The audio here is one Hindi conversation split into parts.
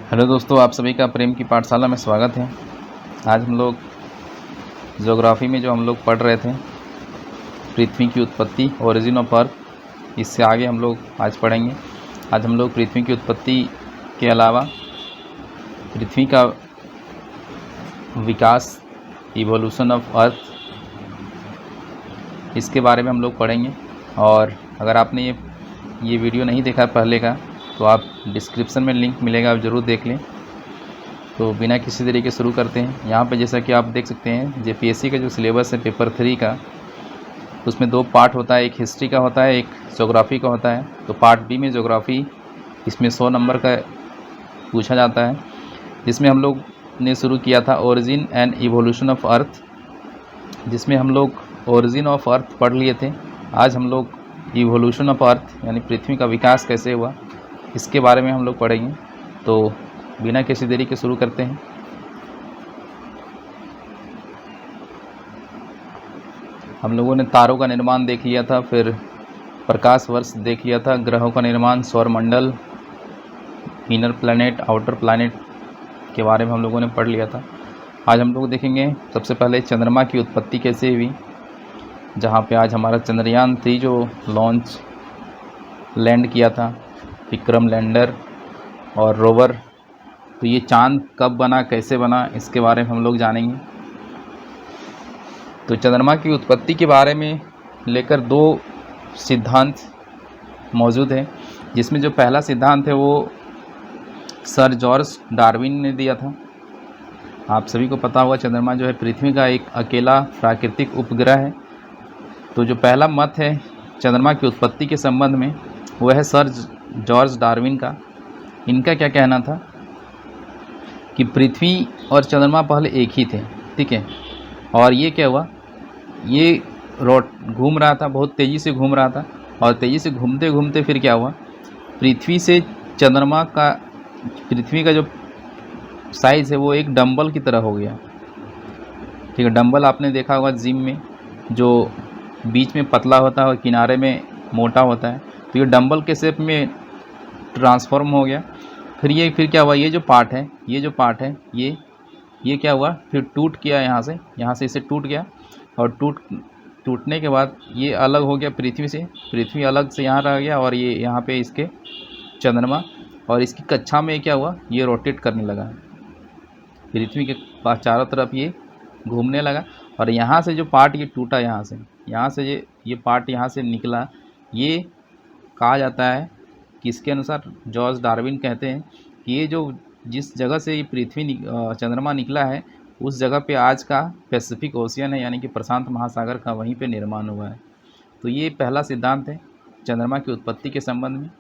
हेलो दोस्तों, आप सभी का प्रेम की पाठशाला में स्वागत है। आज हम लोग ज्योग्राफी में जो हम लोग पढ़ रहे थे पृथ्वी की उत्पत्ति, ओरिजिन ऑफ अर्थ, इससे आगे हम लोग आज पढ़ेंगे। आज हम लोग पृथ्वी की उत्पत्ति के अलावा पृथ्वी का विकास, इवोल्यूशन ऑफ अर्थ, इसके बारे में हम लोग पढ़ेंगे। और अगर आपने ये वीडियो नहीं देखा पहले का तो आप डिस्क्रिप्शन में लिंक मिलेगा, आप ज़रूर देख लें। तो बिना किसी तरीके शुरू करते हैं। यहाँ पे जैसा कि आप देख सकते हैं जेपीएससी का जो सिलेबस है पेपर 3 का, उसमें 2 पार्ट होता है, एक हिस्ट्री का होता है, एक ज्योग्राफी का होता है। तो पार्ट बी में ज्योग्राफी, इसमें 100 नंबर का पूछा जाता है, जिसमें हम लोग ने शुरू किया था origin and evolution of earth, जिसमें हम लोग ओरिजिन ऑफ अर्थ पढ़ लिए थे। आज हम लोग इवोल्यूशन ऑफ अर्थ यानी पृथ्वी का विकास कैसे हुआ, इसके बारे में हम लोग पढ़ेंगे। तो बिना किसी देरी के शुरू करते हैं। हम लोगों ने तारों का निर्माण देख लिया था, फिर प्रकाश वर्ष देख लिया था, ग्रहों का निर्माण, सौरमंडल, इनर प्लैनेट, आउटर प्लैनेट के बारे में हम लोगों ने पढ़ लिया था। आज हम लोग देखेंगे सबसे पहले चंद्रमा की उत्पत्ति कैसे हुई, जहाँ पे आज हमारा चंद्रयान 3 जो लॉन्च लैंड किया था, विक्रम लैंडर और रोवर। तो ये चांद कब बना, कैसे बना, इसके बारे में हम लोग जानेंगे। तो चंद्रमा की उत्पत्ति के बारे में लेकर 2 सिद्धांत मौजूद हैं, जिसमें जो पहला सिद्धांत है वो सर जॉर्ज डार्विन ने दिया था। आप सभी को पता होगा चंद्रमा जो है पृथ्वी का एक अकेला प्राकृतिक उपग्रह है। तो जो पहला मत है चंद्रमा की उत्पत्ति के संबंध में वह है सर जॉर्ज डार्विन का। इनका क्या कहना था कि पृथ्वी और चंद्रमा पहले एक ही थे, ठीक है। और ये क्या हुआ, ये घूम रहा था, बहुत तेज़ी से घूम रहा था, और तेज़ी से घूमते घूमते फिर क्या हुआ, पृथ्वी से चंद्रमा का, पृथ्वी का जो साइज़ है वो एक डंबल की तरह हो गया, ठीक है। डंबल आपने देखा होगा जिम में, जो बीच में पतला होता है और किनारे में मोटा होता है। तो ये डंबल के शेप में ट्रांसफॉर्म हो गया। फिर क्या हुआ, ये जो पार्ट है ये क्या हुआ, फिर टूट गया, यहाँ से इसे टूट गया, और टूटने के बाद ये अलग हो गया पृथ्वी से। पृथ्वी अलग से यहाँ रह गया, और ये यहाँ पे इसके चंद्रमा, और इसकी कक्षा में क्या हुआ, ये रोटेट करने लगा, पृथ्वी के पास चारों तरफ ये घूमने लगा। और यहाँ से जो पार्ट ये टूटा, यहाँ से ये पार्ट यहाँ से निकला, ये कहा जाता है, किसके अनुसार, जॉर्ज डार्विन कहते हैं कि ये जो जिस जगह से ये चंद्रमा निकला है, उस जगह पे आज का पैसिफिक ओशियन है, यानी कि प्रशांत महासागर का वहीं पे निर्माण हुआ है। तो ये पहला सिद्धांत है चंद्रमा की उत्पत्ति के संबंध में।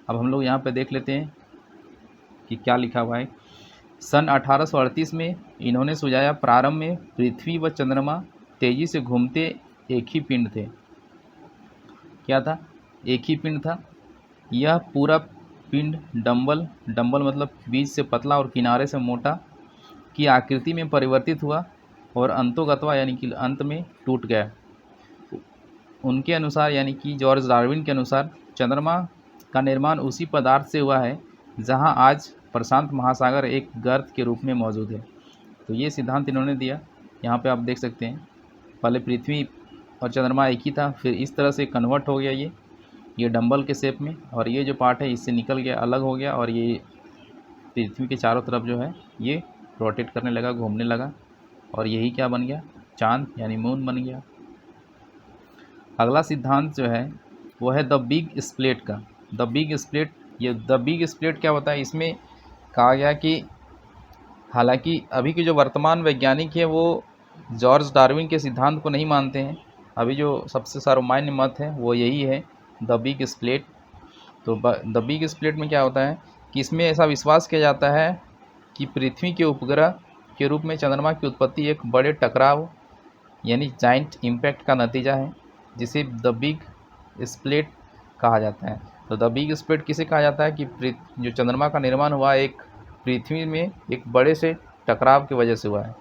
अब हम लोग यहाँ पे देख लेते हैं कि क्या लिखा हुआ है। सन 1838 में इन्होंने सुझाया, प्रारंभ में पृथ्वी व चंद्रमा तेज़ी से घूमते एक ही पिंड थे। क्या था, एक ही पिंड था। यह पूरा पिंड डंबल मतलब बीच से पतला और किनारे से मोटा की आकृति में परिवर्तित हुआ, और अंतोगत्वा यानी कि अंत में टूट गया। उनके अनुसार, यानी कि जॉर्ज डार्विन के अनुसार, चंद्रमा का निर्माण उसी पदार्थ से हुआ है जहां आज प्रशांत महासागर एक गर्त के रूप में मौजूद है। तो ये सिद्धांत इन्होंने दिया। यहाँ पे आप देख सकते हैं, पहले पृथ्वी और चंद्रमा एक ही था, फिर इस तरह से कन्वर्ट हो गया ये डंबल के शेप में, और ये जो पार्ट है इससे निकल गया, अलग हो गया, और ये पृथ्वी के चारों तरफ जो है ये रोटेट करने लगा, घूमने लगा, और यही क्या बन गया, चांद यानी मून बन गया। अगला सिद्धांत जो है वो है द बिग स्प्लिट का। द बिग स्प्लिट, ये द बिग स्प्लिट क्या होता है, इसमें कहा गया कि हालांकि अभी के जो वर्तमान वैज्ञानिक हैं वो जॉर्ज डार्विन के सिद्धांत को नहीं मानते हैं। अभी जो सबसे सर्वमान्य मत है वो यही है, द बिग स्प्लिट। तो द बिग स्प्लिट में क्या होता है कि इसमें ऐसा विश्वास किया जाता है कि पृथ्वी के उपग्रह के रूप में चंद्रमा की उत्पत्ति एक बड़े टकराव यानी जाइंट इम्पैक्ट का नतीजा है, जिसे द बिग स्प्लिट कहा जाता है। तो द बिग स्प्लिट किसे कहा जाता है कि जो चंद्रमा का निर्माण हुआ एक पृथ्वी में एक बड़े से टकराव की वजह से हुआ है।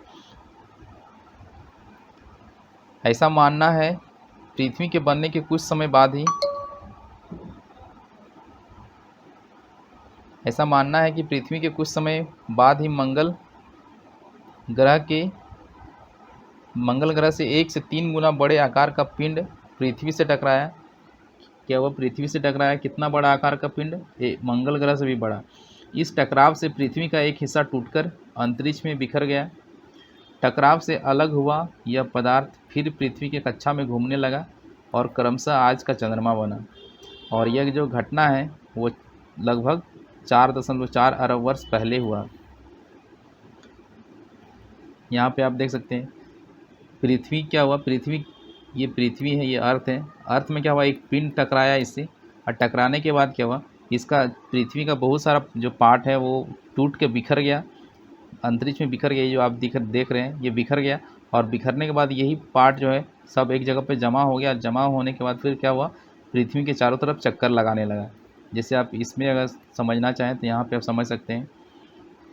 ऐसा मानना है पृथ्वी के बनने के कुछ समय बाद ही ऐसा मानना है कि पृथ्वी के कुछ समय बाद ही मंगल ग्रह से 1 से 3 गुना बड़े आकार का पिंड पृथ्वी से टकराया। क्या वह पृथ्वी से टकराया? कितना बड़ा आकार का पिंड? मंगल ग्रह से भी बड़ा। इस टकराव से पृथ्वी का एक हिस्सा टूटकर अंतरिक्ष में बिखर गया। टकराव से अलग हुआ यह पदार्थ फिर पृथ्वी के कक्षा में घूमने लगा और क्रमशः आज का चंद्रमा बना। और यह जो घटना है वो लगभग 4.4 अरब वर्ष पहले हुआ। यहाँ पे आप देख सकते हैं पृथ्वी क्या हुआ। ये पृथ्वी है, ये अर्थ है। अर्थ में क्या हुआ, एक पिंड टकराया इससे, और टकराने के बाद क्या हुआ, इसका पृथ्वी का बहुत सारा जो पार्ट है वो टूट के बिखर गया, अंतरिक्ष में बिखर गया। ये जो आप देख रहे हैं ये बिखर गया, और बिखरने के बाद यही पार्ट जो है सब एक जगह पे जमा हो गया। जमा होने के बाद फिर क्या हुआ, पृथ्वी के चारों तरफ चक्कर लगाने लगा। जैसे आप इसमें अगर समझना चाहें तो यहाँ पे आप समझ सकते हैं।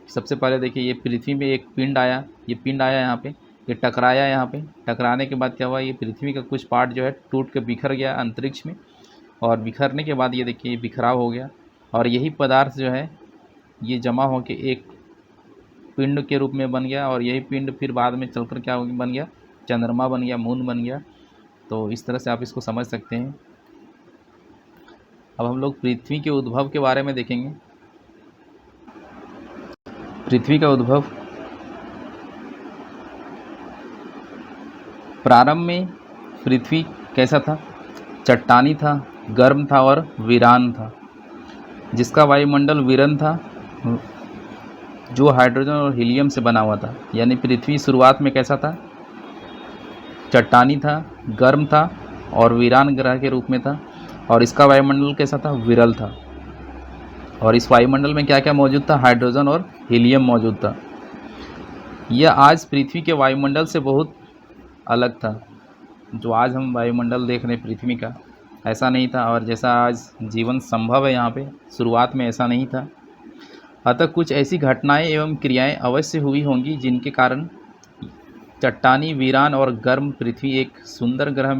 सबसे पहले देखिए ये पृथ्वी में एक पिंड आया, ये पिंड आया यहाँ पे, ये टकराया यहाँ पे। टकराने के बाद क्या हुआ, ये पृथ्वी का कुछ पार्ट जो है टूट के बिखर गया अंतरिक्ष में, और बिखरने के बाद ये देखिए ये बिखराव हो गया, और यही पदार्थ जो है ये जमा होकर एक पिंड के रूप में बन गया, और यही पिंड फिर बाद में चलकर क्या बन गया, चंद्रमा बन गया, मून बन गया। तो इस तरह से आप इसको समझ सकते हैं। अब हम लोग पृथ्वी के उद्भव के बारे में देखेंगे। पृथ्वी का उद्भव, प्रारंभ में पृथ्वी कैसा था, चट्टानी था, गर्म था और वीरान था, जिसका वायुमंडल वीरन था जो हाइड्रोजन और हीलियम से बना हुआ था। यानी पृथ्वी शुरुआत में कैसा था, चट्टानी था, गर्म था और वीरान ग्रह के रूप में था, और इसका वायुमंडल कैसा था, विरल था। और इस वायुमंडल में क्या क्या मौजूद था, हाइड्रोजन और हीलियम मौजूद था। यह आज पृथ्वी के वायुमंडल से बहुत अलग था। जो आज हम वायुमंडल देख रहे हैं पृथ्वी का, ऐसा नहीं था, और जैसा आज जीवन संभव है यहाँ पे, शुरुआत में ऐसा नहीं था। अतः कुछ ऐसी घटनाएं एवं क्रियाएं अवश्य हुई होंगी जिनके कारण चट्टानी, वीरान और गर्म पृथ्वी एक सुंदर ग्रह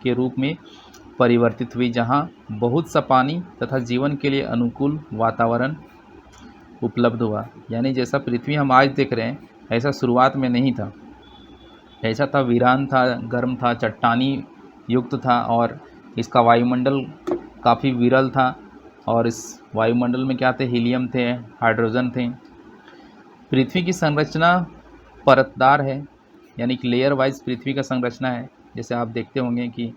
के रूप में परिवर्तित हुई, जहाँ बहुत सा पानी तथा जीवन के लिए अनुकूल वातावरण उपलब्ध हुआ। यानी जैसा पृथ्वी हम आज देख रहे हैं ऐसा शुरुआत में नहीं था। ऐसा था, वीरान था, गर्म था, चट्टानी युक्त था, और इसका वायुमंडल काफ़ी विरल था, और इस वायुमंडल में क्या थे, हीलियम थे, हाइड्रोजन थे। पृथ्वी की संरचना परतदार है, यानी कि लेयर वाइज पृथ्वी का संरचना है। जैसे आप देखते होंगे कि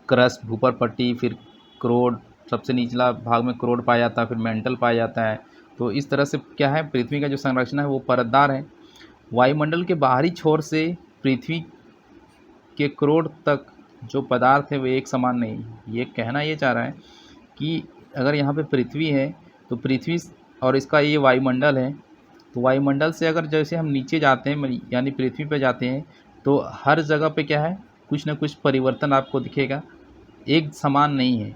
क्रस्ट, भूपर पट्टी, फिर क्रोड, सबसे निचला भाग में क्रोड पाया जाता है, फिर मेंटल पाया जाता है। तो इस तरह से क्या है, पृथ्वी का जो संरचना है वो परतदार है। वायुमंडल के बाहरी छोर से पृथ्वी के क्रोड तक जो पदार्थ है वो एक समान नहीं। ये कहना ये चाह रहा है कि अगर यहाँ पे पृथ्वी है तो पृथ्वी और इसका ये वायुमंडल है, तो वायुमंडल से अगर जैसे हम नीचे जाते हैं यानी पृथ्वी पे जाते हैं, तो हर जगह पे क्या है, कुछ ना कुछ परिवर्तन आपको दिखेगा, एक समान नहीं है।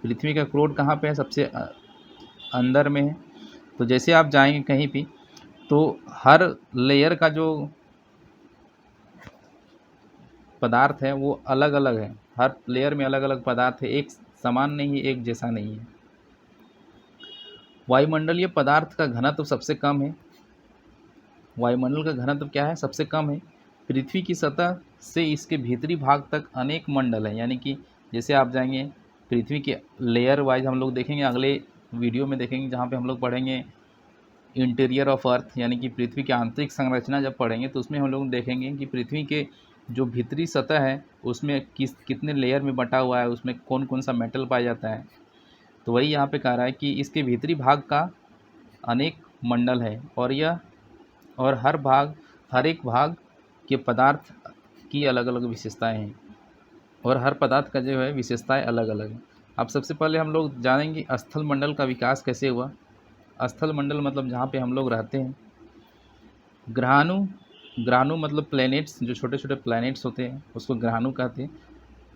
पृथ्वी का क्रोड कहाँ पे है, सबसे अंदर में है। तो जैसे आप जाएंगे कहीं भी तो हर लेयर का जो पदार्थ है वो अलग अलग है, हर लेयर में अलग अलग पदार्थ है, एक समान नहीं है, एक जैसा नहीं है। वायुमंडलीय पदार्थ का घनत्व सबसे कम है। वायुमंडल का घनत्व क्या है, सबसे कम है। पृथ्वी की सतह से इसके भीतरी भाग तक अनेक मंडल है, यानी कि जैसे आप जाएंगे पृथ्वी के लेयर वाइज हम लोग देखेंगे, अगले वीडियो में देखेंगे जहाँ पे हम लोग पढ़ेंगे इंटीरियर ऑफ अर्थ, यानी कि पृथ्वी की आंतरिक संरचना जब पढ़ेंगे तो उसमें हम लोग देखेंगे कि पृथ्वी के जो भीतरी सतह है उसमें कितने लेयर में बटा हुआ है, उसमें कौन कौन सा मेटल पाया जाता है। तो वही यहाँ पे कह रहा है कि इसके भीतरी भाग का अनेक मंडल है, और हर एक भाग के पदार्थ की अलग अलग विशेषताएं हैं, और हर पदार्थ का जो है विशेषताएं अलग अलग हैं। अब सबसे पहले हम लोग जानेंगे स्थल मंडल का विकास कैसे हुआ। स्थल मंडल मतलब जहाँ पे हम लोग रहते हैं। ग्रहाणु मतलब प्लैनेट्स, जो छोटे छोटे प्लैनेट्स होते हैं उसको ग्रहाणु कहते हैं।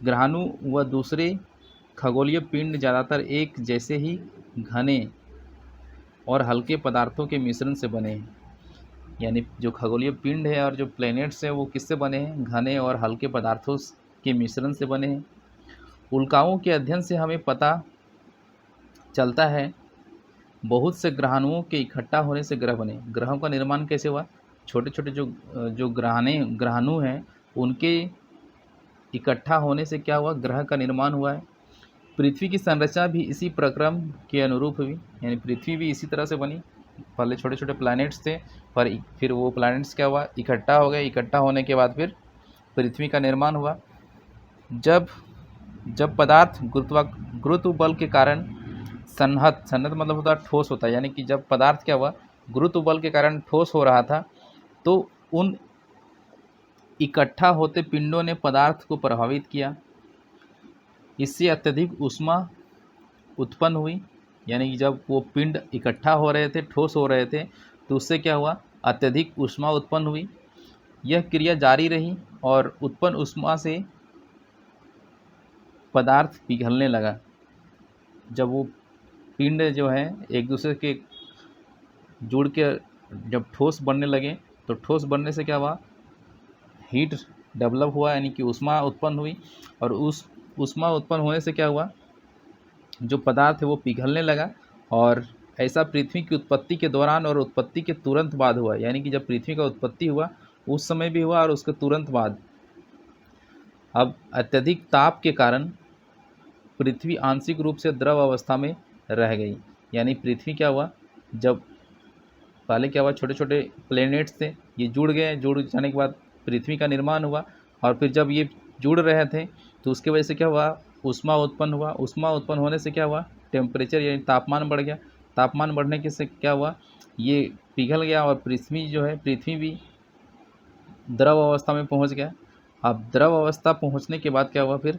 ग्रहाणु व दूसरे खगोलीय पिंड ज़्यादातर एक जैसे ही घने और हल्के पदार्थों के मिश्रण से बने हैं। यानी जो खगोलीय पिंड है और जो प्लैनेट्स हैं वो किससे बने हैं, घने और हल्के पदार्थों के मिश्रण से बने हैं। उल्काओं के अध्ययन से हमें पता चलता है, बहुत से ग्रहाणुओं के इकट्ठा होने से ग्रह बने। ग्रहों का निर्माण कैसे हुआ? छोटे छोटे जो ग्रहाणु हैं उनके इकट्ठा होने से क्या हुआ? ग्रह का निर्माण हुआ है। पृथ्वी की संरचना भी इसी प्रक्रम के अनुरूप हुई, यानी पृथ्वी भी इसी तरह से बनी। पहले छोटे छोटे प्लैनेट्स थे, पर फिर वो प्लैनेट्स क्या हुआ? इकट्ठा हो गए। इकट्ठा होने के बाद फिर पृथ्वी का निर्माण हुआ। जब जब पदार्थ गुरुत्व बल के कारण सन्नत मतलब होता है ठोस होता है, यानी कि जब पदार्थ क्या हुआ? गुरुत्व बल के कारण ठोस हो रहा था, तो उन इकट्ठा होते पिंडों ने पदार्थ को प्रभावित किया। इससे अत्यधिक ऊष्मा उत्पन्न हुई, यानी कि जब वो पिंड इकट्ठा हो रहे थे, ठोस हो रहे थे, तो उससे क्या हुआ? अत्यधिक ऊष्मा उत्पन्न हुई। यह क्रिया जारी रही और उत्पन्न ऊष्मा से पदार्थ पिघलने लगा। जब वो पिंड जो है एक दूसरे के जुड़ के जब ठोस बनने लगे, तो ठोस बनने से क्या हुआ? हीट डेवलप हुआ, यानी कि ऊष्मा उत्पन्न हुई। और उस ऊष्मा उत्पन्न होने से क्या हुआ? जो पदार्थ है वो पिघलने लगा। और ऐसा पृथ्वी की उत्पत्ति के दौरान और उत्पत्ति के तुरंत बाद हुआ, यानी कि जब पृथ्वी का उत्पत्ति हुआ उस समय भी हुआ और उसके तुरंत बाद। अब अत्यधिक ताप के कारण पृथ्वी आंशिक रूप से द्रव अवस्था में रह गई, यानी पृथ्वी क्या हुआ? जब पहले क्या हुआ? छोटे छोटे प्लैनेट्स थे, ये जुड़ गए, जुड़ जाने के बाद पृथ्वी का निर्माण हुआ। और फिर जब ये जुड़ रहे थे तो उसकी वजह से क्या हुआ? ऊष्मा उत्पन्न हुआ। ऊष्मा उत्पन्न होने से क्या हुआ? टेम्परेचर यानी तापमान बढ़ गया। तापमान बढ़ने के से क्या हुआ? ये पिघल गया और पृथ्वी जो है, पृथ्वी भी द्रव अवस्था में पहुंच गया। अब द्रव अवस्था पहुंचने के बाद क्या हुआ? फिर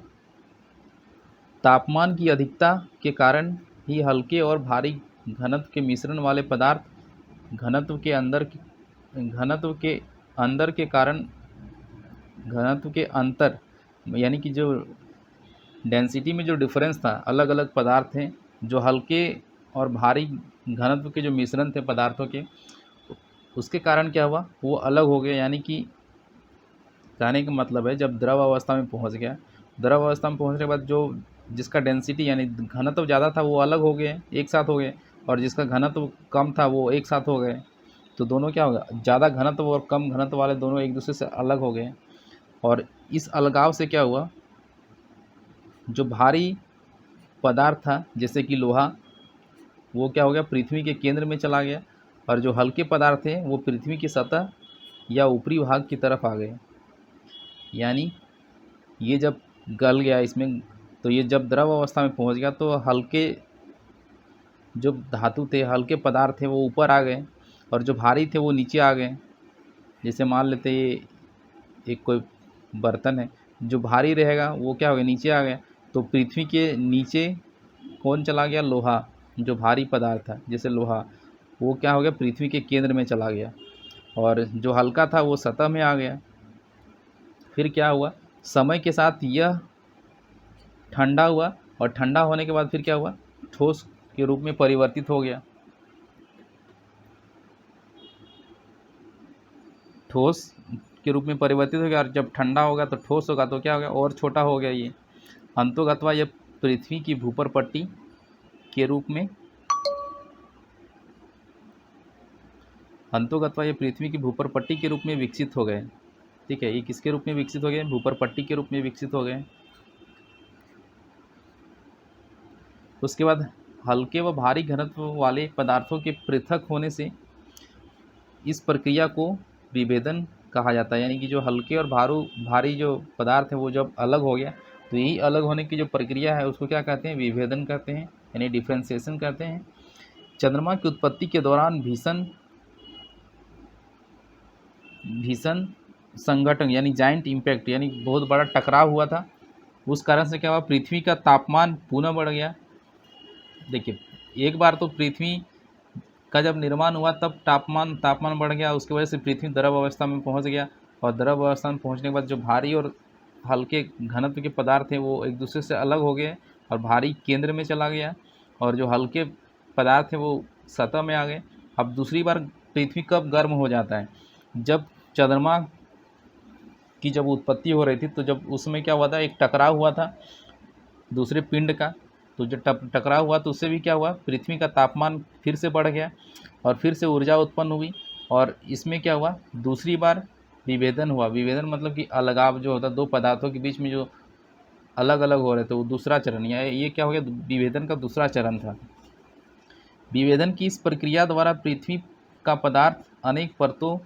तापमान की अधिकता के कारण ही हल्के और भारी घनत्व के मिश्रण वाले पदार्थ घनत्व के अंदर के कारण घनत्व के अंतर, यानी कि जो डेंसिटी में जो डिफरेंस था, अलग अलग पदार्थ थे जो हल्के और भारी घनत्व के जो मिश्रण थे पदार्थों के, उसके कारण क्या हुआ? वो अलग हो गए। यानी कि कहने का मतलब है, जब द्रव अवस्था में पहुंच गया, द्रव अवस्था में पहुंचने के बाद जो जिसका डेंसिटी यानी घनत्व ज़्यादा था वो अलग हो गए, एक साथ हो गए, और जिसका घनत्व कम था वो एक साथ हो गए। तो दोनों क्या होगा? ज़्यादा घनत्व और कम घनत्व वाले दोनों एक दूसरे से अलग हो गए। और इस अलगाव से क्या हुआ? जो भारी पदार्थ था जैसे कि लोहा, वो क्या हो गया? पृथ्वी के केंद्र में चला गया। और जो हल्के पदार्थ थे वो पृथ्वी की सतह या ऊपरी भाग की तरफ आ गए। यानी ये जब गल गया इसमें, तो ये जब द्रव अवस्था में पहुंच गया तो हल्के जो धातु थे, हल्के पदार्थ थे वो ऊपर आ गए, और जो भारी थे वो नीचे आ गए। जैसे मान लेते ये एक कोई बर्तन है, जो भारी रहेगा वो क्या हो गया? नीचे आ गया। तो पृथ्वी के नीचे कौन चला गया? लोहा। जो भारी पदार्थ था जैसे लोहा, वो क्या हो गया? पृथ्वी के केंद्र में चला गया। और जो हल्का था वो सतह में आ गया। फिर क्या हुआ? समय के साथ यह ठंडा हुआ, और ठंडा होने के बाद फिर क्या हुआ? ठोस के रूप में परिवर्तित हो गया। ठोस के रूप में परिवर्तित हो गया। और जब ठंडा होगा तो ठोस होगा तो क्या हो गया? और छोटा हो गया। ये अंतोगत्वा यह पृथ्वी की भूपर पट्टी के रूप में अंतोगत्वा ये पृथ्वी की भूपर पट्टी के रूप में विकसित हो गए। ठीक है, ये किसके रूप में विकसित हो गए? भूपर पट्टी के रूप में विकसित हो गए। उसके बाद हल्के व भारी घनत्व वाले पदार्थों के पृथक होने से इस प्रक्रिया को विभेदन कहा जाता है। यानी कि जो हल्के और भारी जो पदार्थ है वो जब अलग हो गया, तो यही अलग होने की जो प्रक्रिया है उसको क्या कहते हैं? विभेदन कहते हैं, यानी डिफ्रेंसिएशन कहते हैं। चंद्रमा की उत्पत्ति के दौरान भीषण संघटन यानी जाइंट इम्पैक्ट, यानी बहुत बड़ा टकराव हुआ था। उस कारण से क्या हुआ? पृथ्वी का तापमान पुनः बढ़ गया। देखिए, एक बार तो पृथ्वी का जब निर्माण हुआ तब तापमान बढ़ गया, उसकी वजह से पृथ्वी द्रव अवस्था में पहुंच गया। और द्रव अवस्था में पहुंचने के बाद जो भारी और हल्के घनत्व के पदार्थ थे वो एक दूसरे से अलग हो गए, और भारी केंद्र में चला गया, और जो हल्के पदार्थ थे वो सतह में आ गए। अब दूसरी बार पृथ्वी कब गर्म हो जाता है? जब चंद्रमा की जब उत्पत्ति हो रही थी, तो जब उसमें क्या हुआ था? एक टकराव हुआ था दूसरे पिंड का, तो जो टकराव हुआ तो उससे भी क्या हुआ, पृथ्वी का तापमान फिर से बढ़ गया और फिर से ऊर्जा उत्पन्न हुई। और इसमें क्या हुआ, दूसरी बार विभेदन हुआ। विभेदन मतलब कि अलगाव जो होता है, दो पदार्थों के बीच में जो अलग अलग हो रहे थे, वो दूसरा चरण, या ये क्या हो गया, विभेदन का दूसरा चरण था। विभेदन की इस प्रक्रिया द्वारा पृथ्वी का पदार्थ अनेक परतों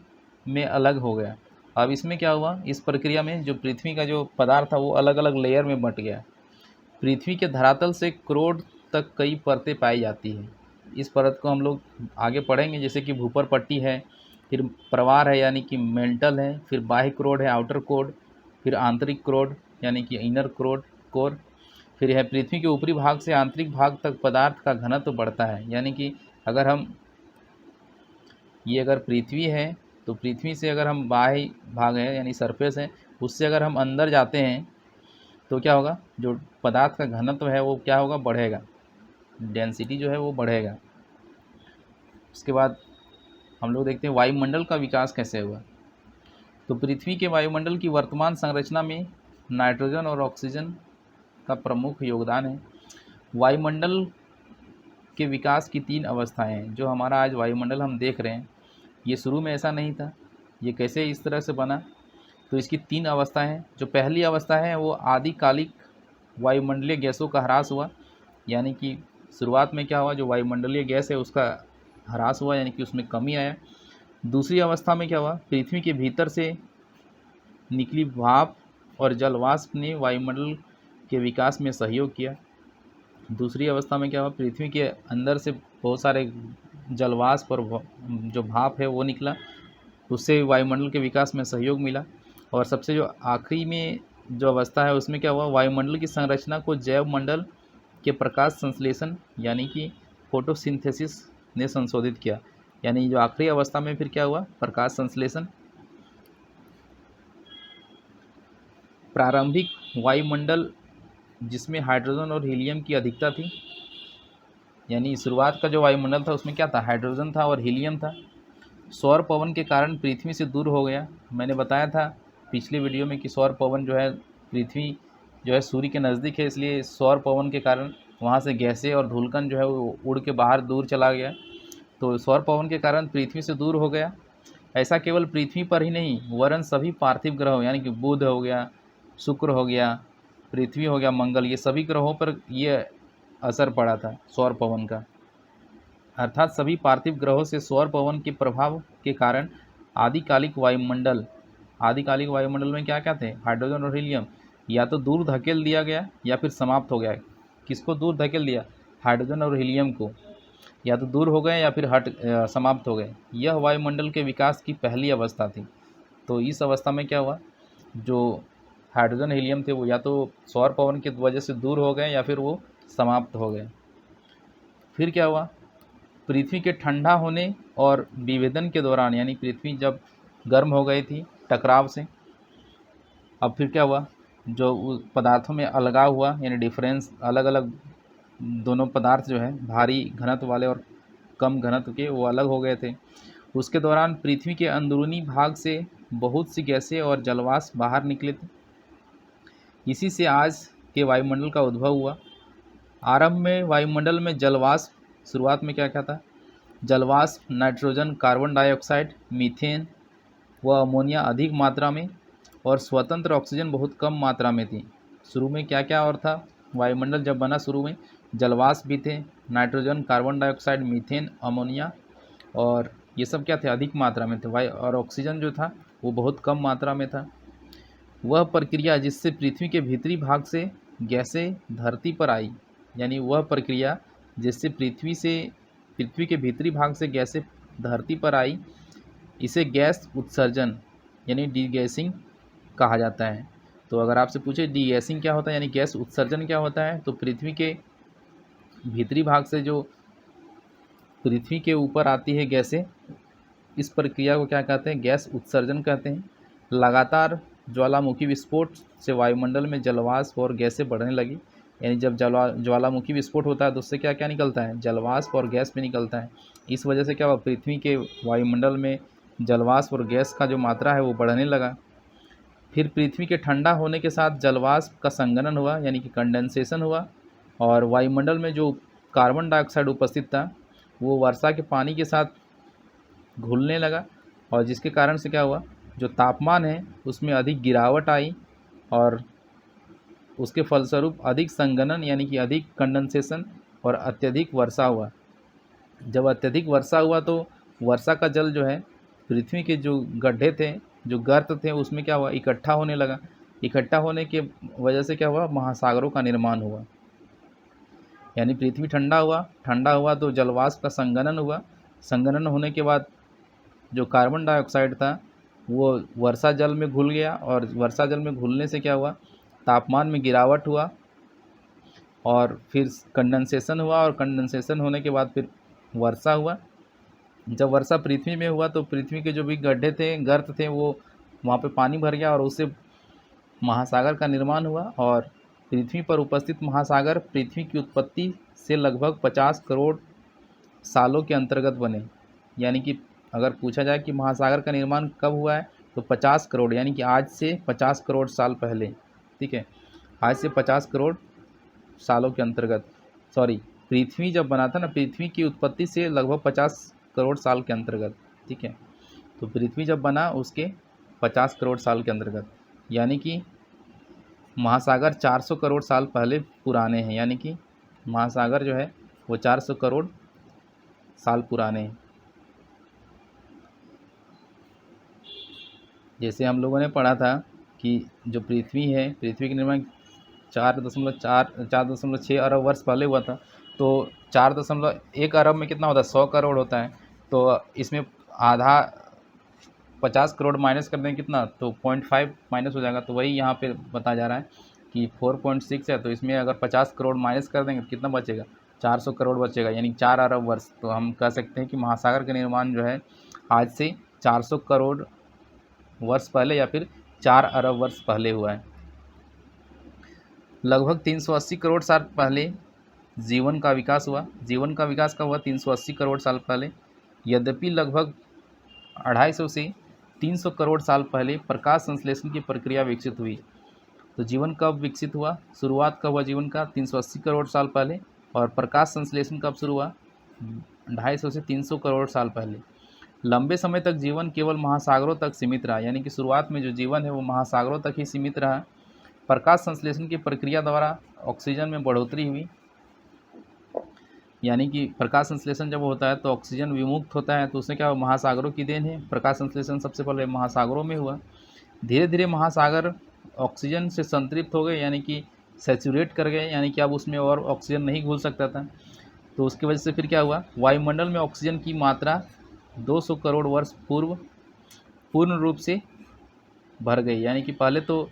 में अलग हो गया। अब इसमें क्या हुआ, इस प्रक्रिया में जो पृथ्वी का जो पदार्थ था वो अलग अलग लेयर में बंट गया। पृथ्वी के धरातल से क्रोड तक कई परतें पाई जाती है। इस परत को हम लोग आगे पढ़ेंगे, जैसे कि भूपर पट्टी है, फिर प्रवार है यानी कि मेंटल है, फिर बाह्य क्रोड है आउटर कोर, फिर आंतरिक क्रोड यानी कि इनर क्रोड कोर, फिर यह पृथ्वी के ऊपरी भाग से आंतरिक भाग तक पदार्थ का घनत्व बढ़ता है। यानी कि अगर हम ये अगर पृथ्वी है तो पृथ्वी से अगर हम बाह्य भाग है यानी सरफेस है, उससे अगर हम अंदर जाते हैं तो क्या होगा, जो पदार्थ का घनत्व है वो क्या होगा, बढ़ेगा, डेंसिटी जो है वो बढ़ेगा। उसके बाद हम लोग देखते हैं वायुमंडल का विकास कैसे हुआ। तो पृथ्वी के वायुमंडल की वर्तमान संरचना में नाइट्रोजन और ऑक्सीजन का प्रमुख योगदान है। वायुमंडल के विकास की 3 अवस्थाएं हैं। जो हमारा आज वायुमंडल हम देख रहे हैं, ये शुरू में ऐसा नहीं था, ये कैसे इस तरह से बना, तो इसकी 3 अवस्थाएं हैं। जो पहली अवस्था है वो आदिकालिक वायुमंडलीय गैसों का ह्रास हुआ, यानी कि शुरुआत में क्या हुआ, जो वायुमंडलीय गैस है उसका ह्रास हुआ, यानी कि उसमें कमी आया। दूसरी अवस्था में क्या हुआ, पृथ्वी के भीतर से निकली भाप और जलवाष्प ने वायुमंडल के विकास में सहयोग किया। दूसरी अवस्था में क्या हुआ, पृथ्वी के अंदर से बहुत सारे जलवाष्प और जो भाप है वो निकला, उससे वायुमंडल के विकास में सहयोग मिला। और सबसे जो आखिरी में जो अवस्था है उसमें क्या हुआ, वायुमंडल की संरचना को जैव मंडल के प्रकाश संश्लेषण यानी कि फोटोसिंथेसिस ने संशोधित किया। यानी जो आखिरी अवस्था में फिर क्या हुआ, प्रकाश संश्लेषण। प्रारंभिक वायुमंडल जिसमें हाइड्रोजन और हीलियम की अधिकता थी, यानी शुरुआत का जो वायुमंडल था उसमें क्या था, हाइड्रोजन था और हीलियम था। सौर पवन के कारण पृथ्वी से दूर हो गया। मैंने बताया था पिछले वीडियो में कि सौर पवन जो है, पृथ्वी जो है सूर्य के नज़दीक है, इसलिए सौर पवन के कारण वहाँ से गैसें और धूलकण जो है वो उड़ के बाहर दूर चला गया। तो सौर पवन के कारण पृथ्वी से दूर हो गया। ऐसा केवल पृथ्वी पर ही नहीं, वरन सभी पार्थिव ग्रहों यानी कि बुध हो गया, शुक्र हो गया, पृथ्वी हो गया, मंगल, ये सभी ग्रहों पर ये असर पड़ा था सौर पवन का। अर्थात सभी पार्थिव ग्रहों से सौर पवन के प्रभाव के कारण आदिकालिक वायुमंडल में क्या क्या थे, हाइड्रोजन और हीलियम, या तो दूर धकेल दिया गया या फिर समाप्त हो गया। किसको दूर धकेल दिया, हाइड्रोजन और हीलियम को, या तो दूर हो गए या फिर समाप्त हो गए। यह वायुमंडल के विकास की पहली अवस्था थी। तो इस अवस्था में क्या हुआ, जो हाइड्रोजन हीलियम थे वो या तो सौर पवन की वजह से दूर हो गए या फिर वो समाप्त हो गए। फिर क्या हुआ, पृथ्वी के ठंडा होने और विभेदन के दौरान, यानी पृथ्वी जब गर्म हो गई थी टकराव से, अब फिर क्या हुआ, जो पदार्थों में अलगाव हुआ, यानी डिफरेंस, अलग अलग दोनों पदार्थ जो है भारी घनत्व वाले और कम घनत्व के, वो अलग हो गए थे। उसके दौरान पृथ्वी के अंदरूनी भाग से बहुत सी गैसें और जलवाष्प बाहर निकले थे। इसी से आज के वायुमंडल का उद्भव हुआ। आरंभ में वायुमंडल में जलवाष्प, शुरुआत में क्या क्या था, जलवाष्प, नाइट्रोजन, कार्बन डाइऑक्साइड, मीथेन व अमोनिया अधिक मात्रा में और स्वतंत्र ऑक्सीजन बहुत कम मात्रा में थी। शुरू में क्या क्या और था, वायुमंडल जब बना शुरू में जलवाष्प भी थे, nitrogen, carbon dioxide, methane, ammonia, और ये सब क्या थे, अधिक मात्रा में थे। वायु और ऑक्सीजन जो था वो बहुत कम मात्रा में था। वह प्रक्रिया जिससे पृथ्वी के भीतरी भाग से गैसें धरती पर आई, यानी वह प्रक्रिया जिससे पृथ्वी के भीतरी भाग से गैसें धरती पर आई, इसे गैस उत्सर्जन यानी डीगैसिंग कहा जाता है। तो अगर आपसे पूछे डीगैसिंग क्या होता है यानी गैस उत्सर्जन क्या होता है, तो पृथ्वी के भीतरी भाग से जो पृथ्वी के ऊपर आती है गैसें, इस प्रक्रिया को क्या कहते हैं, गैस उत्सर्जन कहते हैं। लगातार ज्वालामुखी विस्फोट से वायुमंडल में जलवाष्प और गैसें बढ़ने लगी, यानी जब ज्वालामुखी विस्फोट होता है तो उससे क्या क्या निकलता है, जलवाष्प और गैस भी निकलता है। इस वजह से क्या हुआ, पृथ्वी के वायुमंडल में जलवाष्प और गैस का जो मात्रा है वो बढ़ने लगा। फिर पृथ्वी के ठंडा होने के साथ जलवाष्प का संघनन हुआ, यानी कि कंडेंसेशन हुआ, और वायुमंडल में जो कार्बन डाइऑक्साइड उपस्थित था वो वर्षा के पानी के साथ घुलने लगा, और जिसके कारण से क्या हुआ, जो तापमान है उसमें अधिक गिरावट आई, और उसके फलस्वरूप अधिक संघनन यानी कि अधिक कंडेंसेशन और अत्यधिक वर्षा हुआ। जब अत्यधिक वर्षा हुआ तो वर्षा का जल जो है पृथ्वी के जो गड्ढे थे, जो गर्त थे, उसमें क्या हुआ, इकट्ठा होने लगा। इकट्ठा होने के वजह से क्या हुआ, महासागरों का निर्माण हुआ। यानी पृथ्वी ठंडा हुआ तो जलवाष्प का संघनन हुआ। संघनन होने के बाद जो कार्बन डाइऑक्साइड था वो वर्षा जल में घुल गया, और वर्षा जल में घुलने से क्या हुआ, तापमान में गिरावट हुआ, और फिर कंडेंसेशन हुआ, और कंडेंसेशन होने के बाद फिर वर्षा हुआ। जब वर्षा पृथ्वी में हुआ तो पृथ्वी के जो भी गड्ढे थे, गर्त थे, वो वहाँ पे पानी भर गया, और उससे महासागर का निर्माण हुआ। और पृथ्वी पर उपस्थित महासागर पृथ्वी की उत्पत्ति से लगभग 50 करोड़ सालों के अंतर्गत बने। यानी कि अगर पूछा जाए कि महासागर का निर्माण कब हुआ है, तो 50 करोड़, यानी कि आज से 50 करोड़ साल पहले। ठीक है, आज से 50 करोड़ सालों के अंतर्गत, सॉरी, पृथ्वी जब बना था ना, पृथ्वी की उत्पत्ति से लगभग 50 करोड़ साल के अंतर्गत। ठीक है, तो पृथ्वी जब बना उसके 50 करोड़ साल के अंतर्गत, यानी कि महासागर 400 करोड़ साल पहले पुराने हैं। यानी कि महासागर जो है वो 400 करोड़ साल पुराने हैं। जैसे हम लोगों ने पढ़ा था कि जो पृथ्वी है, पृथ्वी का निर्माण 4.6 अरब वर्ष पहले हुआ था। तो 4.1 अरब में कितना होता है, 100 करोड़ होता है। तो इसमें आधा 50 करोड़ माइनस कर देंगे कितना, तो 0.5 माइनस हो जाएगा। तो वही यहाँ पे बताया जा रहा है कि 4.6 है, तो इसमें अगर 50 करोड़ माइनस कर देंगे तो कितना बचेगा, 400 करोड़ बचेगा, यानी 4 अरब वर्ष। तो हम कह सकते हैं कि महासागर का निर्माण जो है आज से 400 करोड़ वर्ष पहले या फिर 4 अरब वर्ष पहले हुआ है। लगभग 380 करोड़ साल पहले जीवन का विकास हुआ। जीवन का विकास कब हुआ, 380 करोड़ साल पहले। यद्यपि लगभग 250 से 300 करोड़ साल पहले प्रकाश संश्लेषण की प्रक्रिया विकसित हुई। तो जीवन कब विकसित हुआ, शुरुआत कब हुआ जीवन का, 380 करोड़ साल पहले। और प्रकाश संश्लेषण कब शुरू हुआ, 250 से 300 करोड़ साल पहले। लंबे समय तक जीवन केवल महासागरों तक सीमित रहा, यानी कि शुरुआत में जो जीवन है वो महासागरों तक ही सीमित रहा। प्रकाश संश्लेषण की प्रक्रिया द्वारा ऑक्सीजन में बढ़ोतरी हुई, यानी कि प्रकाश संश्लेषण जब होता है तो ऑक्सीजन विमुक्त होता है, तो उससे क्या, महासागरों की देन है। प्रकाश संश्लेषण सबसे पहले महासागरों में हुआ। धीरे धीरे महासागर ऑक्सीजन से संतृप्त हो गए, यानी कि सैचुरेट कर गए, यानी कि अब उसमें और ऑक्सीजन नहीं घुल सकता था। तो उसकी वजह से फिर क्या हुआ, वायुमंडल में ऑक्सीजन की मात्रा 200 करोड़ वर्ष पूर्व पूर्ण रूप से भर गई। यानी कि पहले तो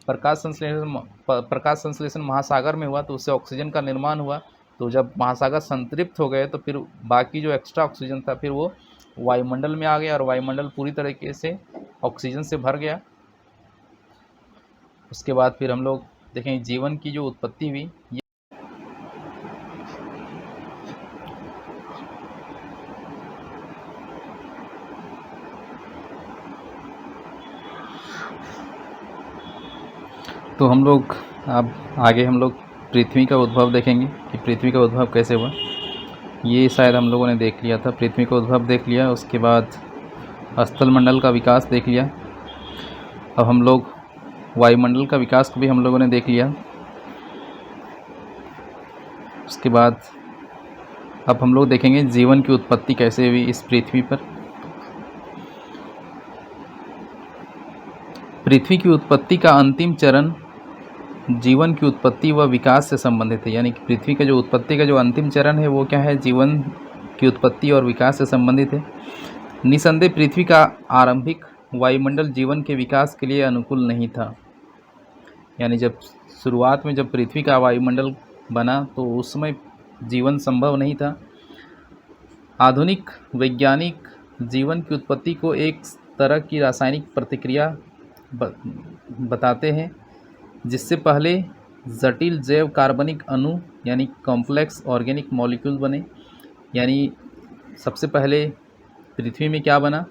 प्रकाश संश्लेषण महासागर में हुआ, तो उससे ऑक्सीजन का निर्माण हुआ। तो जब महासागर संतृप्त हो गए तो फिर बाकी जो एक्स्ट्रा ऑक्सीजन था फिर वो वायुमंडल में आ गया, और वायुमंडल पूरी तरीके से ऑक्सीजन से भर गया। उसके बाद फिर हम लोग देखें जीवन की जो उत्पत्ति हुई। तो हम लोग अब आगे हम लोग पृथ्वी का उद्भव देखेंगे कि पृथ्वी का उद्भव कैसे हुआ। ये शायद हम लोगों ने देख लिया था, पृथ्वी का उद्भव देख लिया। उसके बाद स्थलमंडल का विकास देख लिया। अब हम लोग वायुमंडल का विकास को भी हम लोगों ने देख लिया। उसके बाद अब हम लोग देखेंगे जीवन की उत्पत्ति कैसे हुई इस पृथ्वी पर। पृथ्वी की उत्पत्ति का अंतिम चरण जीवन की उत्पत्ति व विकास से संबंधित है। यानी कि पृथ्वी का जो उत्पत्ति का जो अंतिम चरण है वो क्या है, जीवन की उत्पत्ति और विकास से संबंधित है। निसंदेह पृथ्वी का आरंभिक वायुमंडल जीवन के विकास के लिए अनुकूल नहीं था। यानी जब शुरुआत में जब पृथ्वी का वायुमंडल बना तो उस समय जीवन संभव नहीं था। आधुनिक वैज्ञानिक जीवन की उत्पत्ति को एक तरह की रासायनिक प्रतिक्रिया बताते हैं, जिससे पहले जटिल जैव कार्बनिक अणु यानी कॉम्प्लेक्स ऑर्गेनिक मॉलिक्यूल बने। यानी सबसे पहले पृथ्वी में क्या बना,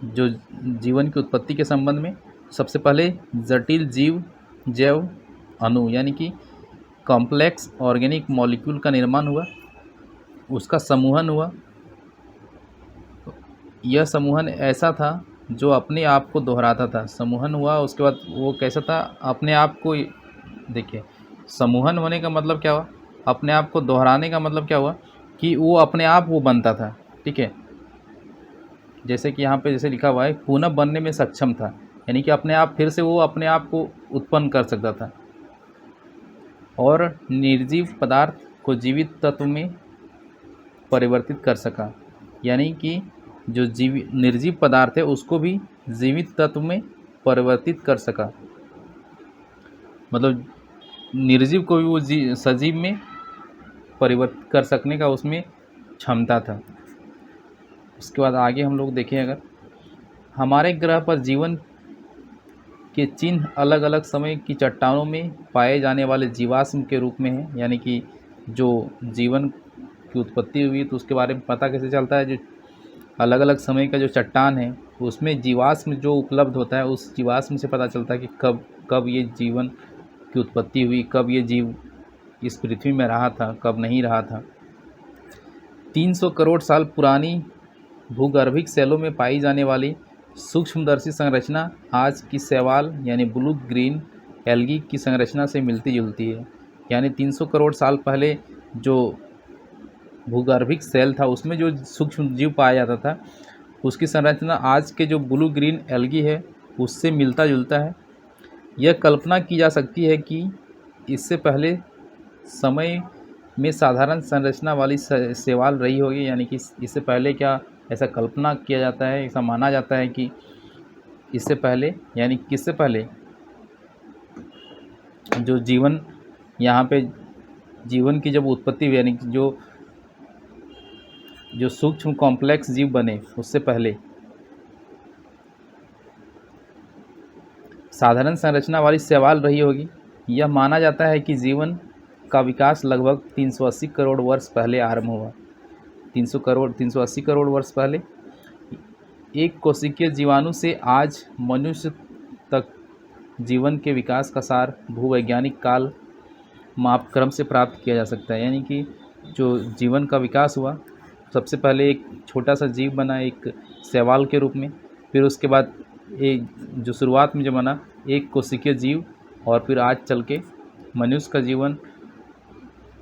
जो जीवन की उत्पत्ति के संबंध में सबसे पहले जटिल जैव अणु यानी कि कॉम्प्लेक्स ऑर्गेनिक मॉलिक्यूल का निर्माण हुआ, उसका समूहन हुआ। यह समूहन ऐसा था जो अपने आप को दोहराता था। समूहन हुआ, उसके बाद वो कैसा था, अपने आप को, देखिए समूहन होने का मतलब क्या हुआ, अपने आप को दोहराने का मतलब क्या हुआ कि वो अपने आप वो बनता था। ठीक है, जैसे कि यहाँ पे जैसे लिखा हुआ है पुनः बनने में सक्षम था, यानी कि अपने आप फिर से वो अपने आप को उत्पन्न कर सकता था। और निर्जीव पदार्थ को जीवित तत्व में परिवर्तित कर सका, यानी कि जो निर्जीव पदार्थ है उसको भी जीवित तत्व में परिवर्तित कर सका। मतलब निर्जीव को भी वो सजीव में परिवर्तित कर सकने का उसमें क्षमता था। उसके बाद आगे हम लोग देखें, अगर हमारे ग्रह पर जीवन के चिन्ह अलग अलग समय की चट्टानों में पाए जाने वाले जीवाश्म के रूप में है, यानी कि जो जीवन की उत्पत्ति हुई तो उसके बारे में पता कैसे चलता है, जो अलग अलग समय का जो चट्टान है उसमें जीवाश्म जो उपलब्ध होता है उस जीवाश्म से पता चलता है कि कब कब ये जीवन की उत्पत्ति हुई, कब ये जीव इस पृथ्वी में रहा था, कब नहीं रहा था। 300 करोड़ साल पुरानी भूगर्भिक सेलों में पाई जाने वाली सूक्ष्मदर्शी संरचना आज की शैवाल यानी ब्लू ग्रीन एल्गी की संरचना से मिलती जुलती है। यानी 300 करोड़ साल पहले जो भूगर्भिक सेल था उसमें जो सूक्ष्म जीव पाया जाता था उसकी संरचना आज के जो ब्लू ग्रीन एल्गी है उससे मिलता जुलता है। यह कल्पना की जा सकती है कि इससे पहले समय में साधारण संरचना वाली शैवाल रही होगी, यानी कि इससे पहले क्या ऐसा कल्पना किया जाता है, ऐसा माना जाता है कि इससे पहले, यानी किससे पहले, जो जीवन यहाँ पे जीवन की जब उत्पत्ति हुई, यानी कि जो सूक्ष्म कॉम्प्लेक्स जीव बने उससे पहले साधारण संरचना वाली शैवाल रही होगी। यह माना जाता है कि जीवन का विकास लगभग 380 करोड़ वर्ष पहले आरंभ हुआ। 380 करोड़ वर्ष पहले एक कोशिकीय जीवाणु से आज मनुष्य तक जीवन के विकास का सार भूवैज्ञानिक काल मापक्रम से प्राप्त किया जा सकता है। यानी कि जो जीवन का विकास हुआ, सबसे पहले एक छोटा सा जीव बना एक शैवाल के रूप में, फिर उसके बाद एक जो शुरुआत में जो बना एक कोशिकीय जीव, और फिर आज चल के मनुष्य का जीवन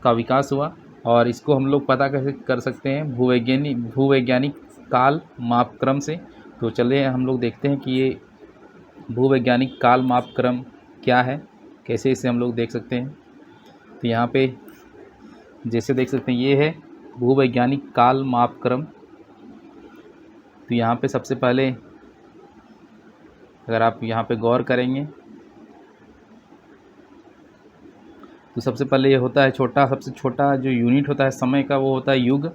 का विकास हुआ। और इसको हम लोग पता कैसे कर सकते हैं, भूवैज्ञानिक काल मापक्रम से। तो चले हम लोग देखते हैं कि ये भूवैज्ञानिक काल मापक्रम क्या है, कैसे इसे हम लोग देख सकते हैं। तो यहाँ पे जैसे देख सकते हैं ये है भूवैज्ञानिक काल मापक्रम। तो यहाँ पे सबसे पहले अगर आप यहाँ पे गौर करेंगे तो सबसे पहले ये होता है सबसे छोटा जो यूनिट होता है समय का वो होता है युग,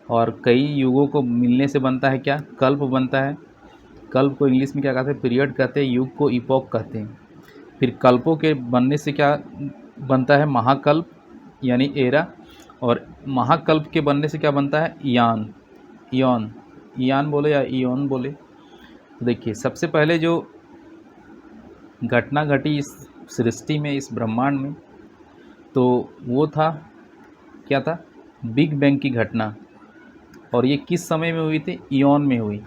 और कई युगों को मिलने से बनता है क्या, कल्प बनता है। कल्प को इंग्लिश में क्या कहते हैं, पीरियड कहते हैं, युग को इपोक कहते हैं। फिर कल्पों के बनने से क्या बनता है, महाकल्प यानी एरा, और महाकल्प के बनने से क्या बनता है, ईयान बोले या ईयोन बोले। तो देखिए सबसे पहले जो घटना घटी इस सृष्टि में, इस ब्रह्मांड में, तो वो था क्या था, बिग बैंग की घटना। और ये किस समय में हुई थी, ईयोन में हुई,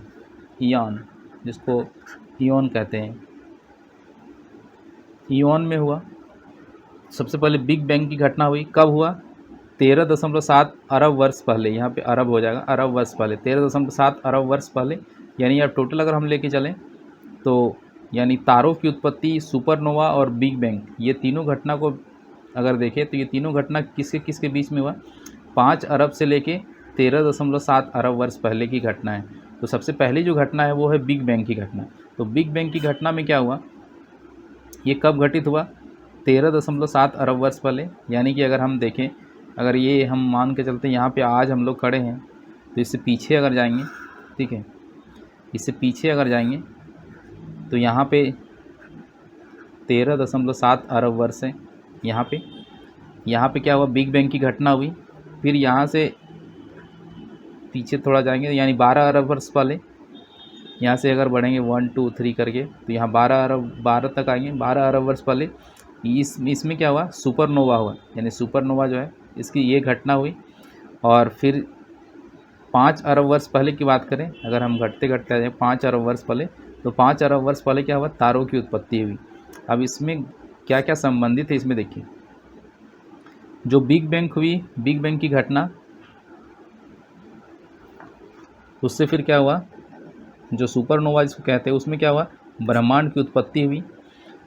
ईयान जिसको ईयोन कहते हैं, ईयोन में हुआ। सबसे पहले बिग बैंग की घटना हुई, कब हुआ, 13.7 अरब वर्ष पहले। यहाँ पे अरब हो जाएगा, अरब वर्ष पहले, 13.7 अरब वर्ष पहले। यानी अब टोटल अगर हम लेके चलें तो यानी तारों की उत्पत्ति, सुपरनोवा और बिग बैंग, ये तीनों घटना को अगर देखें तो ये तीनों घटना किसके किसके बीच में हुआ, 5 अरब से लेके 13.7 अरब वर्ष पहले की घटना है। तो सबसे पहली जो घटना है वो है बिग बैंग की घटना। तो बिग बैंग की घटना में क्या हुआ, ये कब घटित हुआ, 13.7 अरब वर्ष पहले। यानी कि अगर हम देखें, अगर ये हम मान के चलते हैं यहाँ पे आज हम लोग खड़े हैं, तो इससे पीछे अगर जाएंगे, ठीक है, इससे पीछे अगर जाएंगे तो यहाँ पे 13.7 अरब वर्ष है। यहाँ पे क्या हुआ, बिग बैंग की घटना हुई। फिर यहाँ से पीछे थोड़ा जाएंगे यानी 12 अरब वर्ष पहले, यहाँ से अगर बढ़ेंगे 1 2 3 करके तो यहाँ 12 तक आएंगे, 12 अरब वर्ष पहले इसमें क्या हुआ, सुपरनोवा हुआ, यानी सुपरनोवा जो है इसकी ये घटना हुई। और फिर 5 अरब वर्ष पहले की बात करें, अगर हम घटते घटते आ जाए 5 अरब वर्ष पहले, तो 5 अरब वर्ष पहले क्या हुआ, तारों की उत्पत्ति हुई। अब इसमें क्या क्या संबंधित है इसमें देखिए, जो बिग बैंग हुई, बिग बैंग की घटना, उससे फिर क्या हुआ, जो सुपरनोवा जिसको कहते हैं उसमें क्या हुआ, ब्रह्मांड की उत्पत्ति हुई।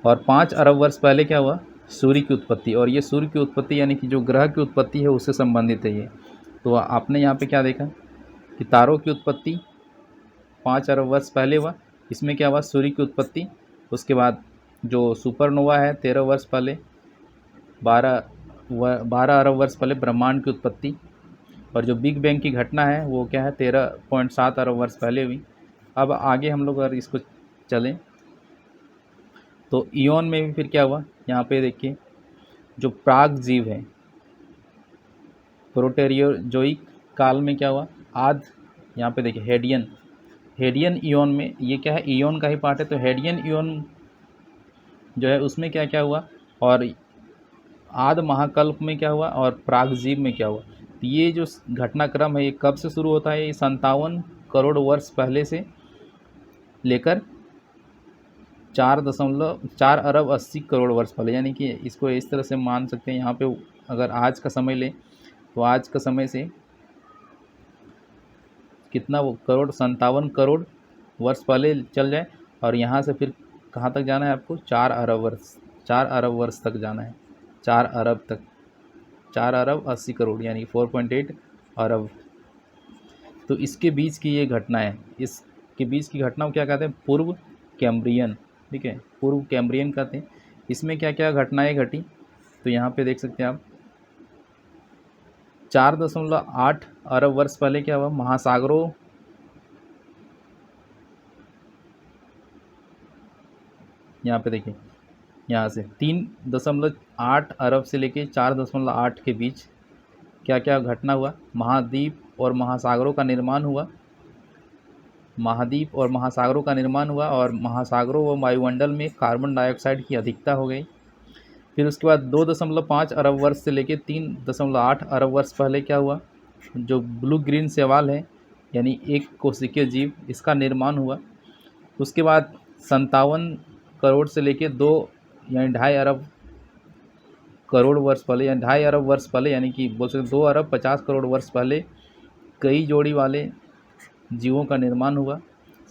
और 5 अरब वर्ष पहले क्या हुआ, सूर्य की उत्पत्ति। और ये सूर्य की उत्पत्ति यानी कि जो ग्रह की उत्पत्ति है उससे संबंधित है ये। तो आपने यहाँ पे क्या देखा कि तारों की उत्पत्ति 5 अरब वर्ष पहले हुआ, इसमें क्या हुआ, सूर्य की उत्पत्ति। उसके बाद जो सुपरनोवा है 13 वर्ष पहले, 12 अरब वर्ष पहले ब्रह्मांड की उत्पत्ति। और जो बिग बैंग की घटना है वो क्या है, 13.7 अरब वर्ष पहले हुई। अब आगे हम लोग अगर इसको चलें तो इयोन में भी फिर क्या हुआ, यहाँ पे देखिए जो प्राग जीव है, प्रोटेरियोजोइक काल में क्या हुआ, यहाँ पे देखिए हेडियन इयोन में, ये क्या है, इयोन का ही पार्ट है। तो हेडियन इयोन जो है उसमें क्या क्या हुआ, और आदि महाकल्प में क्या हुआ, और प्रागजीव में क्या हुआ। तो ये जो घटनाक्रम है ये कब से शुरू होता है, ये 57 करोड़ वर्ष पहले से लेकर 4 अरब 80 करोड़ वर्ष पहले, यानी कि इसको इस तरह से मान सकते हैं। यहाँ पे अगर आज का समय लें तो आज का समय से कितना वो करोड़, 57 करोड़ वर्ष पहले चल जाए, और यहाँ से फिर कहाँ तक जाना है आपको, 4 अरब वर्ष तक जाना है, 4 अरब तक, 4 अरब 80 करोड़ यानी 4.8 अरब। तो इसके बीच की ये घटना है, इसके बीच की घटना को क्या कहते हैं, पूर्व कैम्ब्रियन। ठीक है, पूर्व कैम्ब्रियन कहते हैं। इसमें क्या क्या घटनाएं घटी, तो यहाँ पे देख सकते हैं आप, 4.8 अरब वर्ष पहले क्या हुआ, महासागरों, यहाँ पे देखिए, यहाँ से 3.8 अरब से लेके 4.8 के बीच क्या क्या घटना हुआ, महाद्वीप और महासागरों का निर्माण हुआ, महाद्वीप और महासागरों का निर्माण हुआ, और महासागरों व वायुमंडल में कार्बन डाइऑक्साइड की अधिकता हो गई। फिर उसके बाद 2.5 अरब वर्ष से लेके 3.8 अरब वर्ष पहले क्या हुआ, जो ब्लू ग्रीन शैवाल है यानी एक कोशिकीय जीव, इसका निर्माण हुआ। उसके बाद 57 करोड़ से लेके 2 यानी 2.5 अरब करोड़ वर्ष पहले, यानी 2.5 अरब वर्ष पहले, यानी कि बोल सकते 2 अरब 50 करोड़ वर्ष पहले कई जोड़ी वाले जीवों का निर्माण हुआ।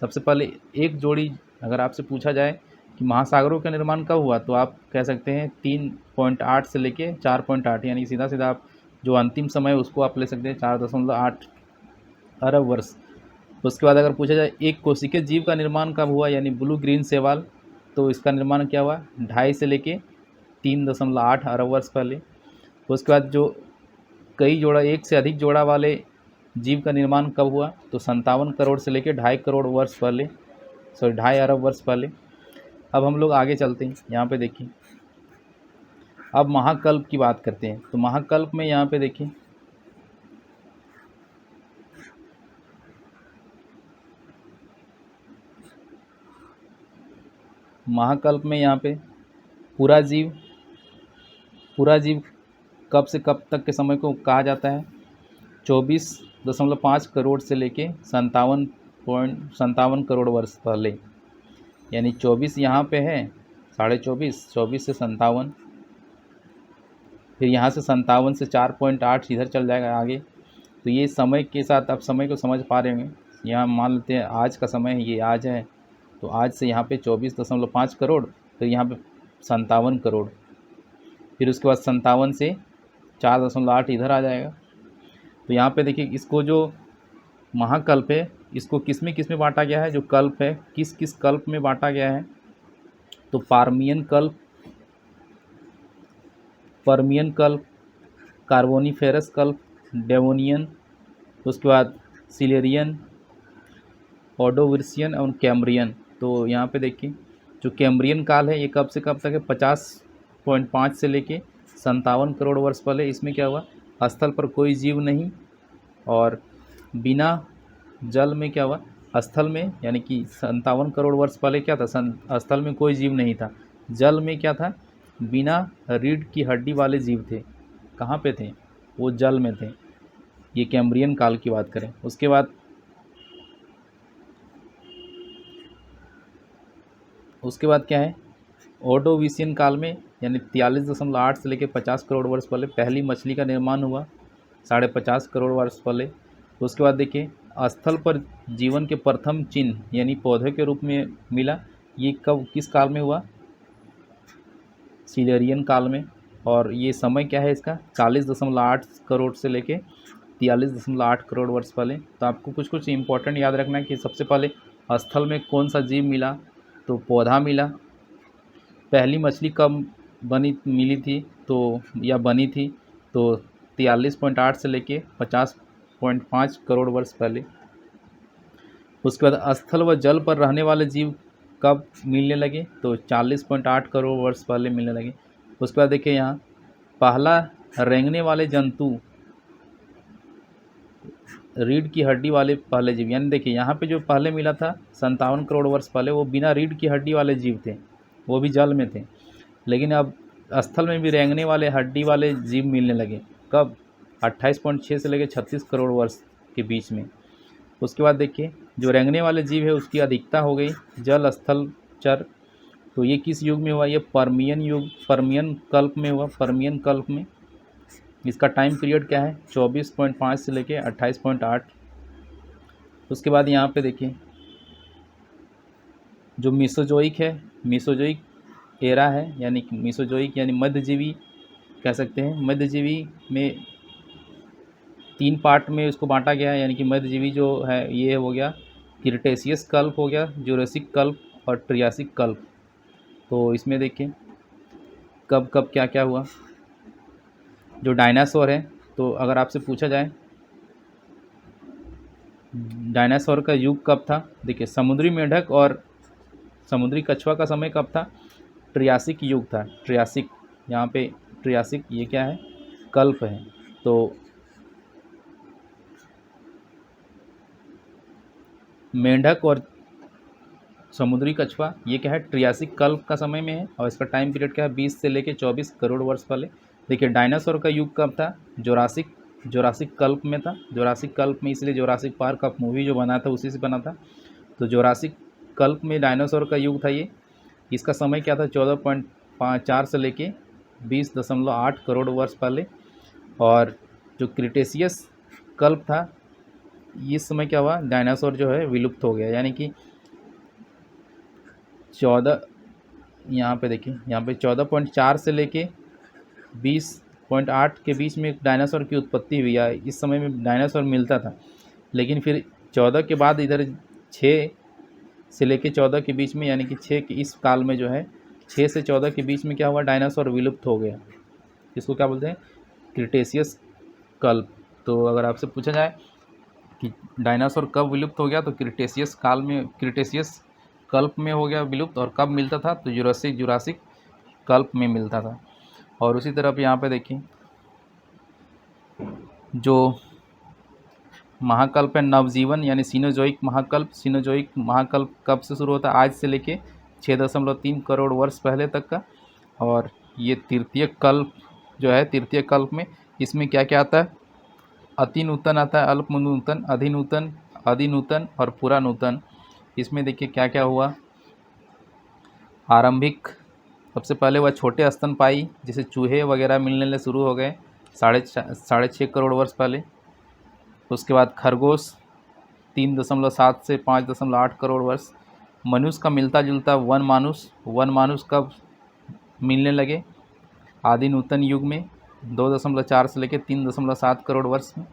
सबसे पहले एक जोड़ी, अगर आपसे पूछा जाए कि महासागरों का निर्माण कब हुआ, तो आप कह सकते हैं 3.8 से लेके 4.8, यानी सीधा सीधा आप जो अंतिम समय है उसको आप ले सकते हैं 4.8 अरब वर्ष। उसके बाद अगर पूछा जाए एक कोशिकीय जीव का निर्माण कब हुआ, यानी ब्लू ग्रीन शैवाल, तो इसका निर्माण क्या हुआ, 2.5 से लेके 3.8 अरब वर्ष पहले। उसके बाद जो कई जोड़ा, एक से अधिक जोड़ा वाले जीव का निर्माण कब हुआ, तो 57 करोड़ से लेकर 2.5 करोड़ वर्ष पहले, 2.5 अरब वर्ष पहले। अब हम लोग आगे चलते हैं, यहाँ पे देखिए, अब महाकल्प की बात करते हैं। तो महाकल्प में यहाँ पे देखिए, महाकल्प में यहाँ पे पूरा जीव कब से कब तक के समय को कहा जाता है, 24.5 करोड़ से लेके 57 करोड़ वर्ष पहले, यानी 24 यहाँ पे है, 24.5 से 57, फिर यहाँ से 57 से 4.8 इधर चल जाएगा आगे। तो ये समय के साथ आप समय को समझ पा रहे होंगे। यहाँ मान लेते हैं आज का समय है, ये आज है, तो आज से यहाँ पे 24.5 करोड़, फिर यहाँ पे 57 करोड़, फिर उसके बाद 57 से 4.8 इधर आ जाएगा। तो यहाँ पे देखिए, इसको जो महाकल्प है इसको किस में बांटा गया है, जो कल्प है किस किस कल्प में बांटा गया है, तो पर्मियन कल्प, कार्बोनिफेरस कल्प, डेवोनियन, उसके बाद सिलेरियन, ऑर्डोविशियन और कैम्ब्रियन। तो यहाँ पे देखिए जो कैम्ब्रियन काल है ये कब से कब तक है, 50.5 से लेके 57 करोड़ वर्ष पहले। इसमें क्या हुआ, स्थल पर कोई जीव नहीं, और बिना जल में क्या हुआ, स्थल में, यानी कि 57 करोड़ वर्ष पहले क्या था, स्थल में कोई जीव नहीं था, जल में क्या था, बिना रीढ़ की हड्डी वाले जीव थे। कहाँ पे थे? वो जल में थे। ये कैम्ब्रियन काल की बात करें। उसके बाद क्या है? ऑर्डोविशियन काल में यानी 43.8 से लेकर 50 करोड़ वर्ष पहले पहली मछली का निर्माण हुआ, 50.5 करोड़ वर्ष पहले। उसके बाद देखिए स्थल पर जीवन के प्रथम चिन्ह यानी पौधे के रूप में मिला। ये कब किस काल में हुआ? सिलेरियन काल में। और ये समय क्या है इसका? 40.8 करोड़ से लेके 43.8 करोड़ वर्ष पहले। तो आपको कुछ कुछ इम्पोर्टेंट याद रखना है कि सबसे पहले स्थल में कौन सा जीव मिला, तो पौधा मिला। पहली मछली कब मिली थी तो या बनी थी? तो 43.8 से लेके 50.5 करोड़ वर्ष पहले। उसके बाद स्थल व जल पर रहने वाले जीव कब मिलने लगे? तो 40.8 करोड़ वर्ष पहले मिलने लगे। उसके बाद देखिए यहाँ पहला रेंगने वाले जंतु रीढ़ की हड्डी वाले पहले जीव, यानी देखिए यहाँ पे जो पहले मिला था 57 करोड़ वर्ष पहले, वो बिना रीढ़ की हड्डी वाले जीव थे, वो भी जल में थे। लेकिन अब स्थल में भी रेंगने वाले हड्डी वाले जीव मिलने लगे। कब? 28.6 से लेकर 36 करोड़ वर्ष के बीच में। उसके बाद देखिए जो रेंगने वाले जीव है उसकी अधिकता हो गई जल स्थल चर। तो ये किस युग में हुआ? ये पर्मियन युग, पर्मियन कल्प में हुआ। पर्मियन कल्प में इसका टाइम पीरियड क्या है? 24.5 से लेके 28.8। उसके बाद यहाँ पे देखिए जो मीसोजोइक है, मीसोजोइक एरा है, यानी मीसोजोइक यानी मध्यजीवी कह सकते हैं। मध्यजीवी में 3 पार्ट में इसको बांटा गया है, यानी कि मध्यजीवी जो है ये हो गया क्रिटेशियस कल्प हो गया, जुरासिक कल्प और ट्रियासिक कल्प। तो इसमें देखिए कब कब क्या क्या हुआ। जो डायनासोर है, तो अगर आपसे पूछा जाए डायनासोर का युग कब था, देखिए समुद्री मेंढक और समुद्री कछुआ का समय कब था? ट्रियासिक युग था। ट्रियासिक, यहाँ पे ट्रियासिक ये क्या है? कल्प है। तो मेंढक और समुद्री कछुआ ये क्या है? ट्रियासिक कल्प का समय में है। और इसका टाइम पीरियड क्या है? 20 से लेके 24 करोड़ वर्ष पहले। देखिए डायनासोर का युग कब था? जोरासिक कल्प में था। जोरासिक कल्प में इसलिए जोरासिक पार्क ऑफ मूवी जो बना था उसी से बना था। तो जोरासिक कल्प में डायनासोर का युग था ये। इसका समय क्या था? 14.4 से लेके 20.8 करोड़ वर्ष पहले। और जो क्रिटेशियस कल्प था इस समय क्या हुआ? डायनासोर जो है विलुप्त हो गया, यानी कि 14, यहाँ पे देखिए यहाँ पे 14.4 से लेके 20.8 के बीच में डायनासोर की उत्पत्ति हुई है। इस समय में डायनासोर मिलता था, लेकिन फिर 14 के बाद इधर 6 से लेके 14 के बीच में, यानी कि 6 के इस काल में जो है 6 से 14 के बीच में क्या हुआ? डायनासोर विलुप्त हो गया। इसको क्या बोलते हैं? क्रिटेशियस कल्प। तो अगर आपसे पूछा जाए कि डायनासोर कब विलुप्त हो गया, तो क्रिटेशियस काल में, क्रिटेशियस कल्प में हो गया विलुप्त। और कब मिलता था? तो जुरासिक कल्प में मिलता था। और उसी तरफ यहाँ पे देखिए जो महाकल्प है नवजीवन यानी सीनोजोइक महाकल्प। सीनोजोइक महाकल्प कब से शुरू होता है? आज से लेके 6.3 करोड़ वर्ष पहले तक का। और ये तृतीय कल्प जो है, तृतीय कल्प में इसमें क्या क्या आता है? अतिनूतन आता है, अल्पनूतन, अधिनूतन, अधिनूतन और पुरानूतन। इसमें देखिए क्या क्या हुआ। आरंभिक सबसे पहले वह छोटे स्तनपायी जैसे चूहे वगैरह मिलने शुरू हो गए 6.5 करोड़ वर्ष पहले। उसके बाद खरगोश 3.7 से 5.8 करोड़ वर्ष। मनुष्य का मिलता जुलता वन मानुष कब मिलने लगे? आदि नूतन युग में 2.4 से लेकर 3.7 करोड़ वर्ष में।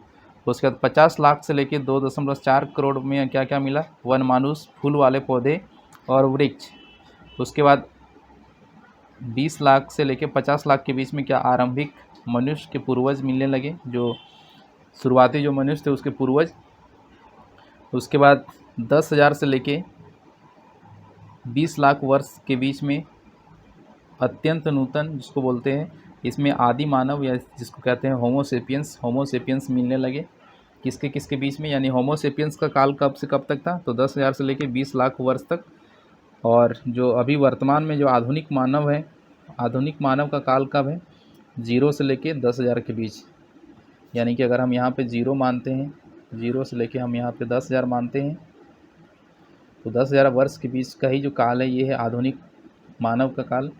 उसके बाद 50 लाख से लेकर 2.4 करोड़ में क्या क्या मिला? वन मानुष, फूल वाले पौधे और वृक्ष। उसके बाद 20 लाख से लेकर 50 लाख के बीच में क्या? आरंभिक मनुष्य के पूर्वज मिलने लगे, जो शुरुआती जो मनुष्य थे उसके पूर्वज। उसके बाद 10,000 से लेके 20 लाख वर्ष के बीच में अत्यंत नूतन जिसको बोलते हैं, इसमें आदि मानव या जिसको कहते हैं होमोसेपियंस मिलने लगे। किसके किसके बीच में? यानी होमोसेपियंस का काल कब से कब तक था? तो 10,000 से लेके 20 लाख वर्ष तक। और जो अभी वर्तमान में जो आधुनिक मानव है आधुनिक मानव का काल कब है? 0 से लेके 10,000 के बीच। यानी कि अगर हम यहाँ पे 0 मानते हैं, 0 से लेके हम यहाँ पे 10,000 मानते हैं, तो 10,000 वर्ष के बीच का ही जो काल है ये है आधुनिक मानव का काल।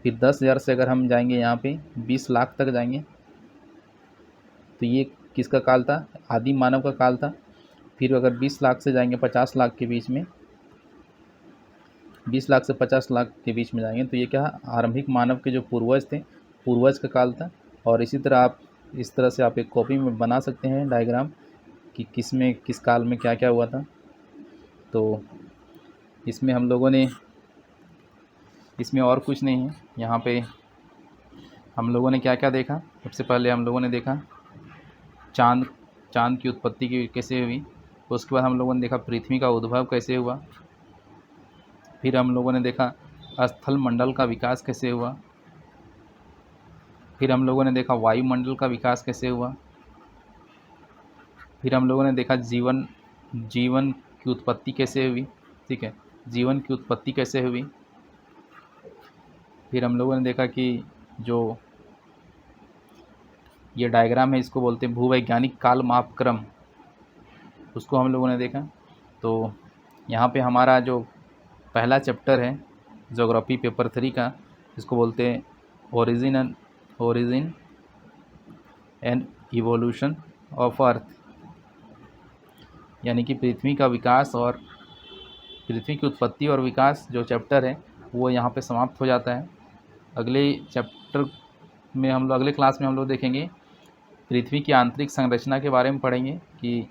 फिर 10,000 से अगर हम जाएंगे यहाँ पे 20 लाख तक जाएंगे तो ये किसका काल था? आदि मानव का काल था। फिर अगर 20 लाख से जाएंगे 50 लाख के बीच में, 20 लाख से 50 लाख के बीच में जाएंगे तो ये क्या, आरंभिक मानव के जो पूर्वज थे, पूर्वज का काल था। और इसी तरह आप इस तरह से आप एक कॉपी में बना सकते हैं डायग्राम कि किस में किस काल में क्या क्या हुआ था। तो इसमें हम लोगों ने, इसमें और कुछ नहीं है। यहाँ पे हम लोगों ने क्या क्या देखा? सबसे पहले हम लोगों ने देखा चाँद की उत्पत्ति की कैसे हुई। उसके बाद हम लोगों ने देखा पृथ्वी का उद्भव कैसे हुआ। फिर हम लोगों ने देखा स्थल मंडल का विकास कैसे हुआ। फिर हम लोगों ने देखा वायुमंडल का विकास कैसे हुआ। फिर हम लोगों ने देखा जीवन की उत्पत्ति कैसे हुई। ठीक है, जीवन की उत्पत्ति कैसे हुई। फिर हम लोगों ने देखा कि जो ये डायग्राम है इसको बोलते हैं भूवैज्ञानिक काल मापक्रम, उसको हम लोगों ने देखा। तो यहाँ पे हमारा जो पहला चैप्टर है ज्योग्राफी पेपर 3 का, इसको बोलते हैं origin and evolution of earth, यानी कि पृथ्वी का विकास और पृथ्वी की उत्पत्ति और विकास जो चैप्टर है वो यहाँ पे समाप्त हो जाता है। अगले चैप्टर में हम लोग, अगले क्लास में हम लोग देखेंगे पृथ्वी की आंतरिक संरचना के बारे में पढ़ेंगे कि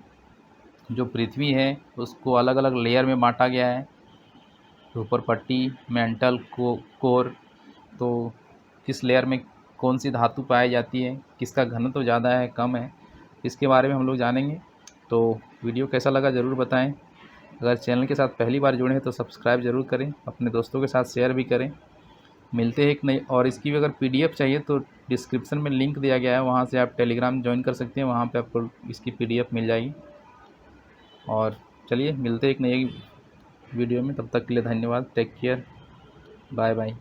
जो पृथ्वी है उसको अलग अलग लेयर में बांटा गया है, ऊपर पट्टी, मेंटल, कोर। तो किस लेयर में कौन सी धातु पाई जाती है, किसका घनत्व तो ज़्यादा है कम है, इसके बारे में हम लोग जानेंगे। तो वीडियो कैसा लगा ज़रूर बताएं। अगर चैनल के साथ पहली बार जुड़े हैं तो सब्सक्राइब ज़रूर करें, अपने दोस्तों के साथ शेयर भी करें। मिलते हैं एक नई, और इसकी भी अगर PDF चाहिए तो डिस्क्रिप्शन में लिंक दिया गया है, वहाँ से आप टेलीग्राम ज्वाइन कर सकते हैं, वहाँ पे आपको इसकी PDF मिल जाएगी। और चलिए मिलते हैं एक नई वीडियो में, तब तक के लिए धन्यवाद। Take care, bye bye.